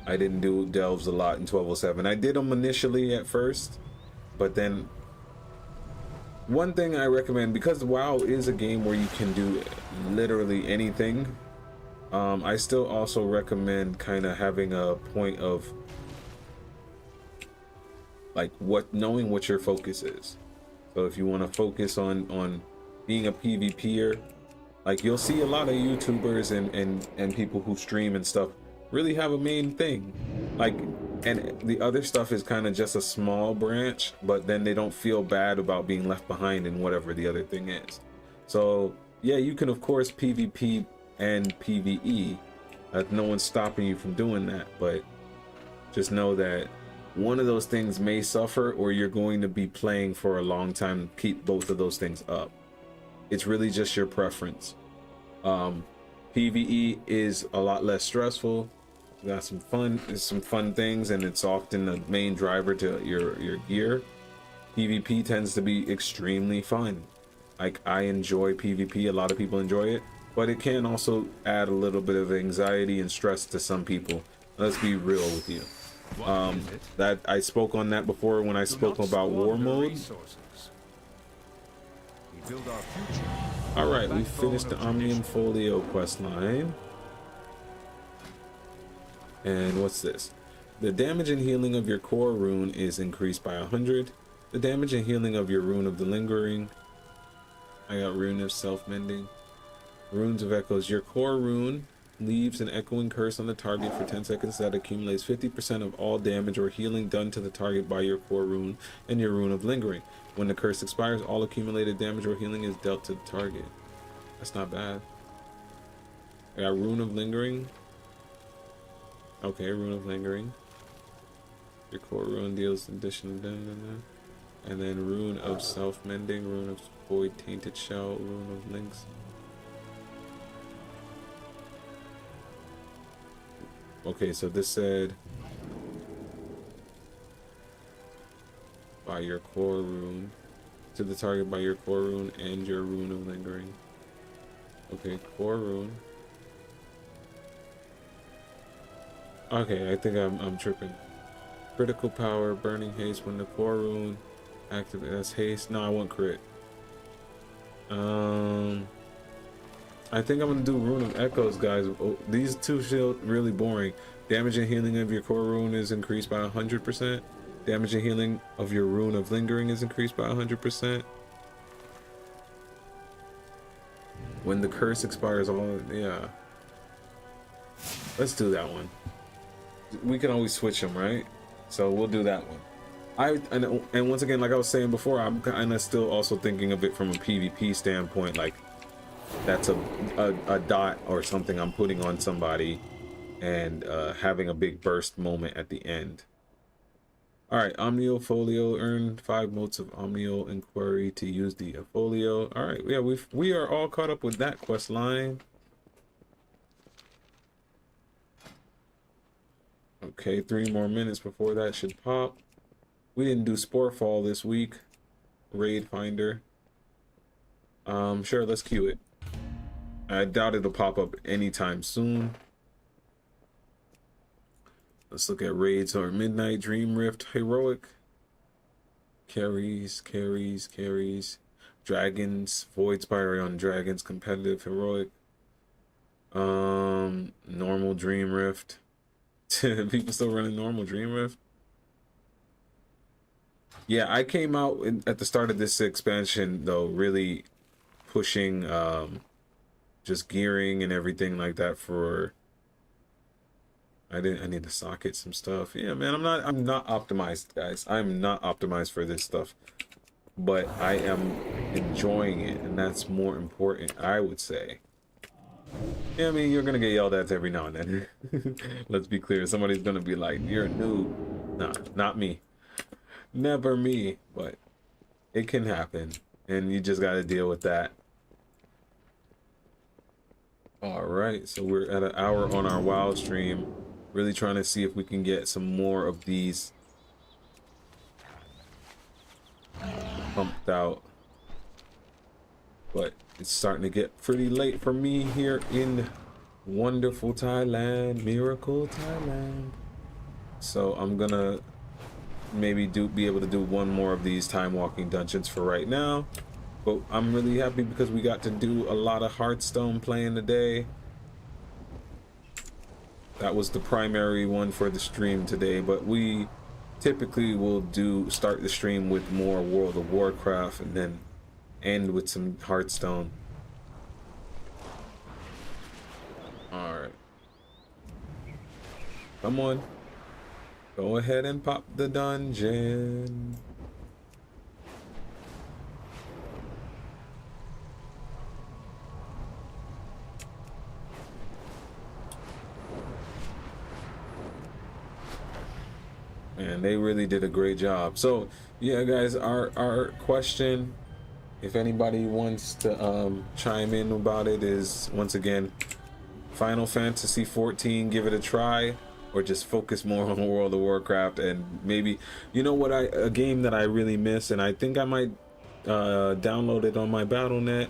S1: I didn't do delves a lot in 1207. I did them initially at first, but then one thing I recommend, because WoW is a game where you can do literally anything, I still also recommend kind of having a point of like knowing what your focus is. So if you want to focus on being a PvPer, like you'll see a lot of YouTubers and people who stream and stuff really have a main thing, like, and the other stuff is kind of just a small branch, but then they don't feel bad about being left behind in whatever the other thing is. So yeah, you can of course PvP and PvE. No one's stopping you from doing that, but just know that one of those things may suffer, or you're going to be playing for a long time to keep both of those things up. It's really just your preference. PvE is a lot less stressful. You got some fun things, and it's often the main driver to your gear. PvP tends to be extremely fun. Like, I enjoy PvP, a lot of people enjoy it, but it can also add a little bit of anxiety and stress to some people. Let's be real with you. That I spoke on that before when I spoke about war mode. All right, we finished the Omnium Folio quest line. And what's this? The damage and healing of your core rune is increased by 100. The damage and healing of your rune of the lingering. I got rune of self-mending. Runes of echoes. Your core rune leaves an echoing curse on the target for 10 seconds that accumulates 50% of all damage or healing done to the target by your core rune and your rune of lingering. When the curse expires, all accumulated damage or healing is dealt to the target. That's not bad. I got rune of lingering. Okay, rune of lingering. Your core rune deals additional damage. And then rune of self-mending, rune of void tainted shell, rune of links. Okay, so this said by your core rune, to the target by your core rune and your rune of lingering. Okay, core rune. Okay, I think I'm tripping. Critical power, burning haste when the core rune activates. That's haste. No, I want crit. I think I'm gonna do rune of echoes, guys. Oh, these two feel really boring. Damage and healing of your core rune is increased by 100%. Damage and healing of your rune of lingering is increased by 100%. When the curse expires, yeah. Let's do that one. We can always switch them, right? So we'll do that one. And once again, like I was saying before, I'm kind of still also thinking of it from a PvP standpoint. Like, that's a dot or something I'm putting on somebody and having a big burst moment at the end. All right, Omnio Folio, earn 5 motes of Omnio Inquiry to use the Folio. All right, yeah, we are all caught up with that quest line. Okay, 3 more minutes before that should pop. We didn't do Sporefall this week. Raid Finder. Sure, let's queue it. I doubt it'll pop up anytime soon. Let's look at raids or Midnight Dream Rift Heroic. Carries. Dragons, Void Spire on Dragons, Competitive Heroic. Normal Dream Rift. People still running normal Dream Rift. Yeah, I came out at the start of this expansion though, really pushing just gearing and everything like that for. I need to socket some stuff. Yeah, man, I'm not optimized, guys. I'm not optimized for this stuff, but I am enjoying it, and that's more important, I would say. Yeah, I mean, you're gonna get yelled at every now and then. Let's be clear. Somebody's gonna be like, "You're a noob." Nah, not me. Never me. But it can happen, and you just gotta deal with that. All right, so we're at an hour on our WoW stream. Really trying to see if we can get some more of these pumped out. But it's starting to get pretty late for me here in wonderful Thailand, miracle Thailand. So I'm gonna maybe be able to do one more of these time walking dungeons for right now. But I'm really happy because we got to do a lot of Hearthstone playing today. That was the primary one for the stream today, but we typically will start the stream with more World of Warcraft and then end with some Hearthstone. Alright. Come on. Go ahead and pop the dungeon. And they really did a great job. So yeah, guys, our question, if anybody wants to chime in about it, is once again Final Fantasy 14, give it a try, or just focus more on World of Warcraft. And maybe, you know what, a game that I really miss, and I think I might download it on my BattleNet,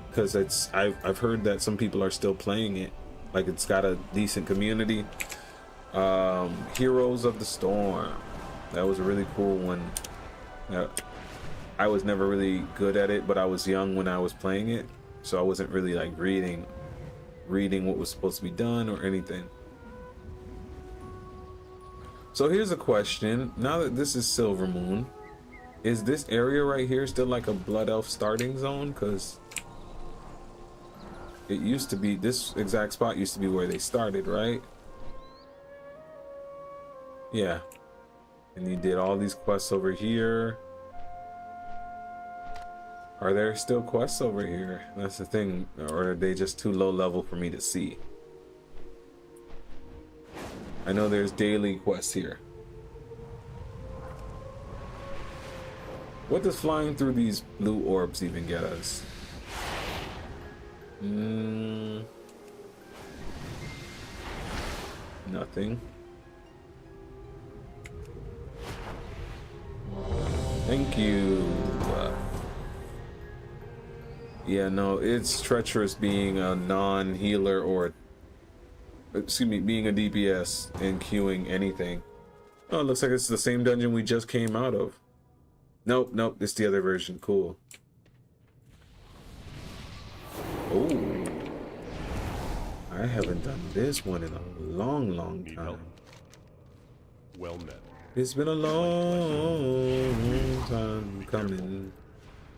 S1: because I've heard that some people are still playing it, like it's got a decent community. Heroes of the Storm, that was a really cool one. I was never really good at it, but I was young when I was playing it, so I wasn't really like reading what was supposed to be done or anything. So here's a question. Now that this is Silver Moon, is this area right here still like a Blood Elf starting zone? Because it used to be, this exact spot used to be where they started, right? Yeah. And you did all these quests over here. Are there still quests over here? That's the thing. Or are they just too low level for me to see? I know there's daily quests here. What does flying through these blue orbs even get us? Nothing. Thank you. Yeah, no, it's treacherous being a non-healer, or excuse me, being a DPS and queuing anything. Oh, it looks like it's the same dungeon we just came out of. Nope, it's the other version. Cool. Oh, I haven't done this one in a long time.
S5: Well met.
S1: It's been a long time coming,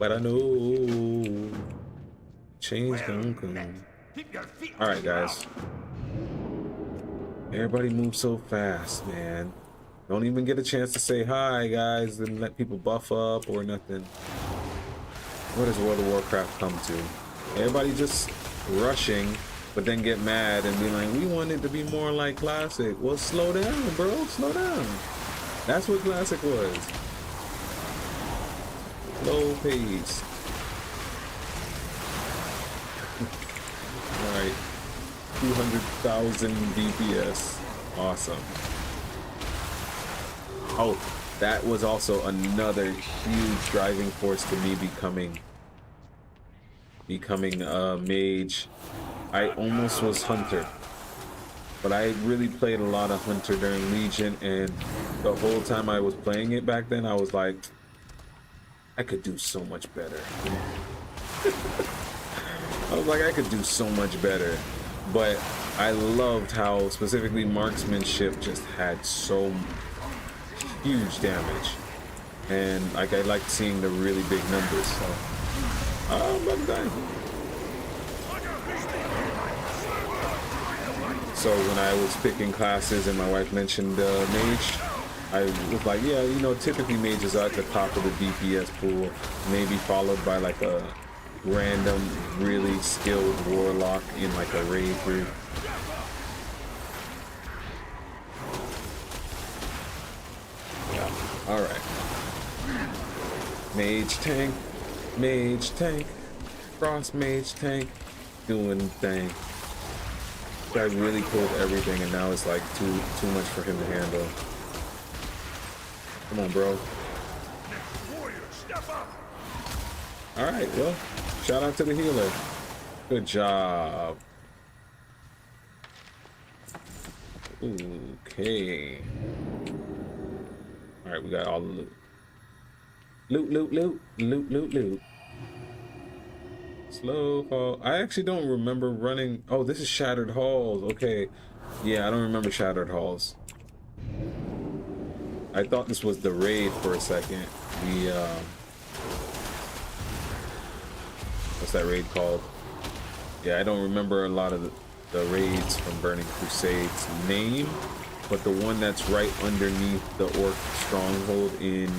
S1: but I know change gonna come. All right, guys. Everybody moves so fast, man. Don't even get a chance to say hi, guys, and let people buff up or nothing. What does World of Warcraft come to? Everybody just rushing, but then get mad and be like, we want it to be more like Classic. Well, slow down, bro. Slow down. That's what Classic was. Slow pace. Alright. 200,000 DPS. Awesome. Oh, that was also another huge driving force to me becoming a mage. I almost was Hunter, but I really played a lot of Hunter during Legion, and the whole time I was playing it back then, I was like, I could do so much better. I was like, I could do so much better. But I loved how specifically marksmanship just had so huge damage, and like I liked seeing the really big numbers. So I'm about to die. So when I was picking classes and my wife mentioned Mage, I was like, yeah, you know, typically Mage is at the top of the DPS pool, maybe followed by like a random really skilled warlock in like a raid group. Yeah. All right. Mage tank, frost mage tank, doing the thing. guy really killed everything, and now it's like too much for him to handle. Come on, bro. All right, well, shout out to the healer. Good job. Okay. All right, we got all the loot. Loot. Slow fall. I actually don't remember running. Oh, this is Shattered Halls. Okay. Yeah, I don't remember Shattered Halls. I thought this was the raid for a second. What's that raid called? Yeah, I don't remember a lot of the raids from Burning Crusade's name, but the one that's right underneath the Orc stronghold in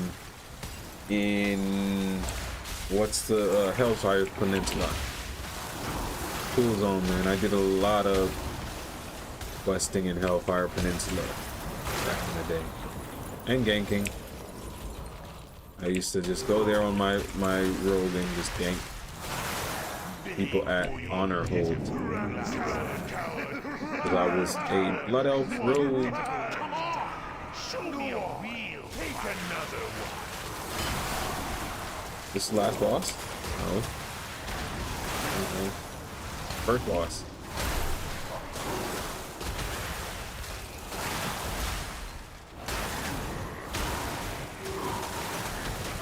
S1: what's the Hellfire Peninsula. Cool zone, man. I did a lot of questing in Hellfire Peninsula back in the day, and ganking. I used to just go there on my rogue and just gank people at honor hold, because I was a blood elf rogue.
S4: Show me a wheel. Take another one.
S1: This is the last boss? No. First boss.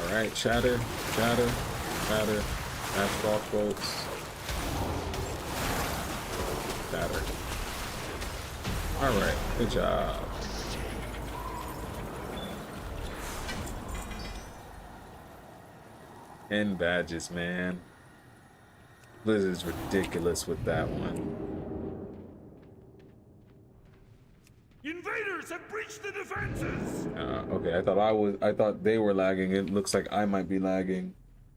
S1: Alright, shatter. Ash off, folks. Shatter. Alright, good job. And badges, man. Blizzard's ridiculous with that one.
S4: Invaders have breached the defenses.
S1: Okay, I thought they were lagging. It looks like I might be lagging.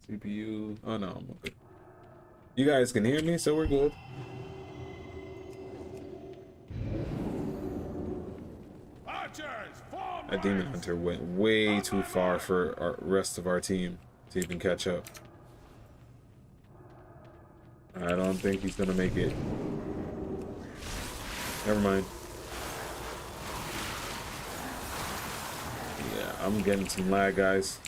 S1: CPU. Oh no, I'm okay. You guys can hear me, so we're good. That Demon Hunter went way too far for our rest of our team to even catch up. I don't think he's gonna make it. Never mind. Yeah, I'm getting some lag, guys.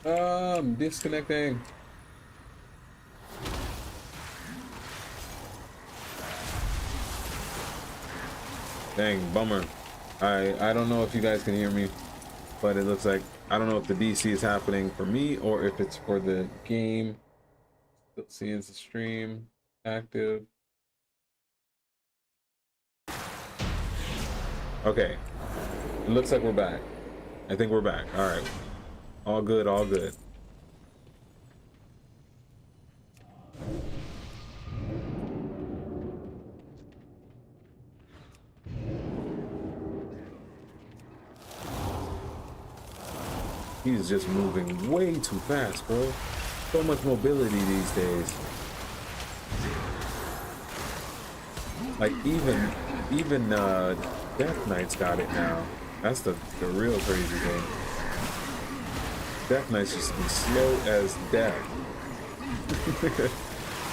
S1: I'm disconnecting. Dang, bummer. I don't know if you guys can hear me, but it looks like, I don't know if the DC is happening for me or if it's for the game. Still seeing the stream active. Okay, it looks like we're back. I think we're back. All right, all good, all good. He's just moving way too fast, bro. So much mobility these days. Like even Death Knight's got it now. That's the real crazy thing. Death Knight's just been slow as death.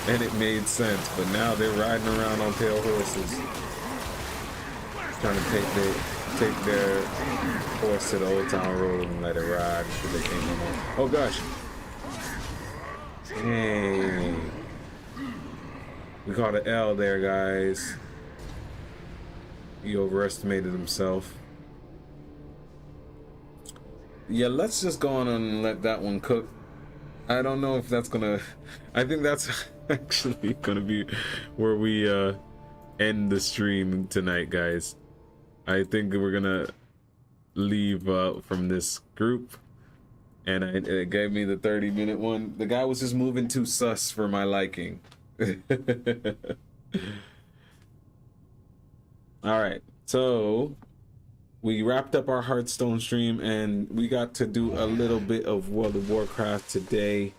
S1: And it made sense, but now they're riding around on tail horses, trying to take their horse to the Old Town Road and let it ride because they can't no more. Oh gosh. Hey. We caught an L there, guys. He overestimated himself. Yeah, let's just go on and let that one cook. I don't know if that's gonna... I think that's actually gonna be where we end the stream tonight, guys. I think we're gonna leave from this group, and it gave me the 30-minute one. The guy was just moving too sus for my liking. All right, so we wrapped up our Hearthstone stream, and we got to do a little bit of World of Warcraft today.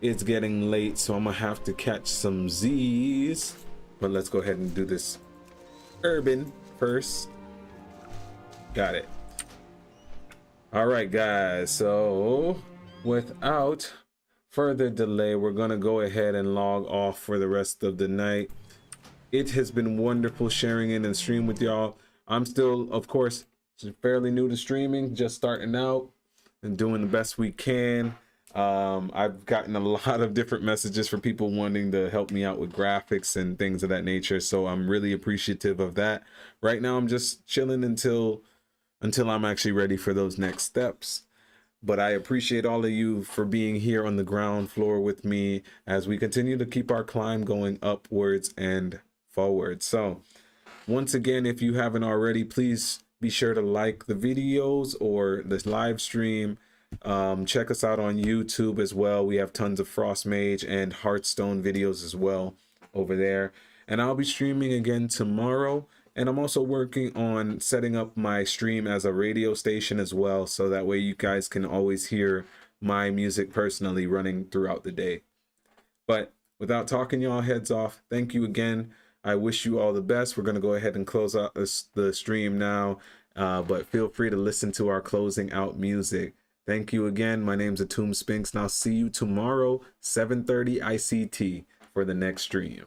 S1: It's getting late, so I'm gonna have to catch some Z's, but let's go ahead and do this urban first. Got it. All right, guys, so without further delay, we're going to go ahead and log off for the rest of the night. It has been wonderful sharing in and stream with y'all. I'm still, of course, fairly new to streaming, just starting out and doing the best we can. I've gotten a lot of different messages for people wanting to help me out with graphics and things of that nature, so I'm really appreciative of that. Right now I'm just chilling until I'm actually ready for those next steps. But I appreciate all of you for being here on the ground floor with me as we continue to keep our climb going upwards and forward. So once again, if you haven't already, please be sure to like the videos or this live stream. Check us out on YouTube as well. We have tons of Frost Mage and Hearthstone videos as well over there. And I'll be streaming again tomorrow. And I'm also working on setting up my stream as a radio station as well, so that way you guys can always hear my music personally running throughout the day. But without talking y'all heads off, thank you again. I wish you all the best. We're going to go ahead and close out the stream now, but feel free to listen to our closing out music. Thank you again. My name's Atum Sphinx, and I'll see you tomorrow, 7:30 ICT, for the next stream.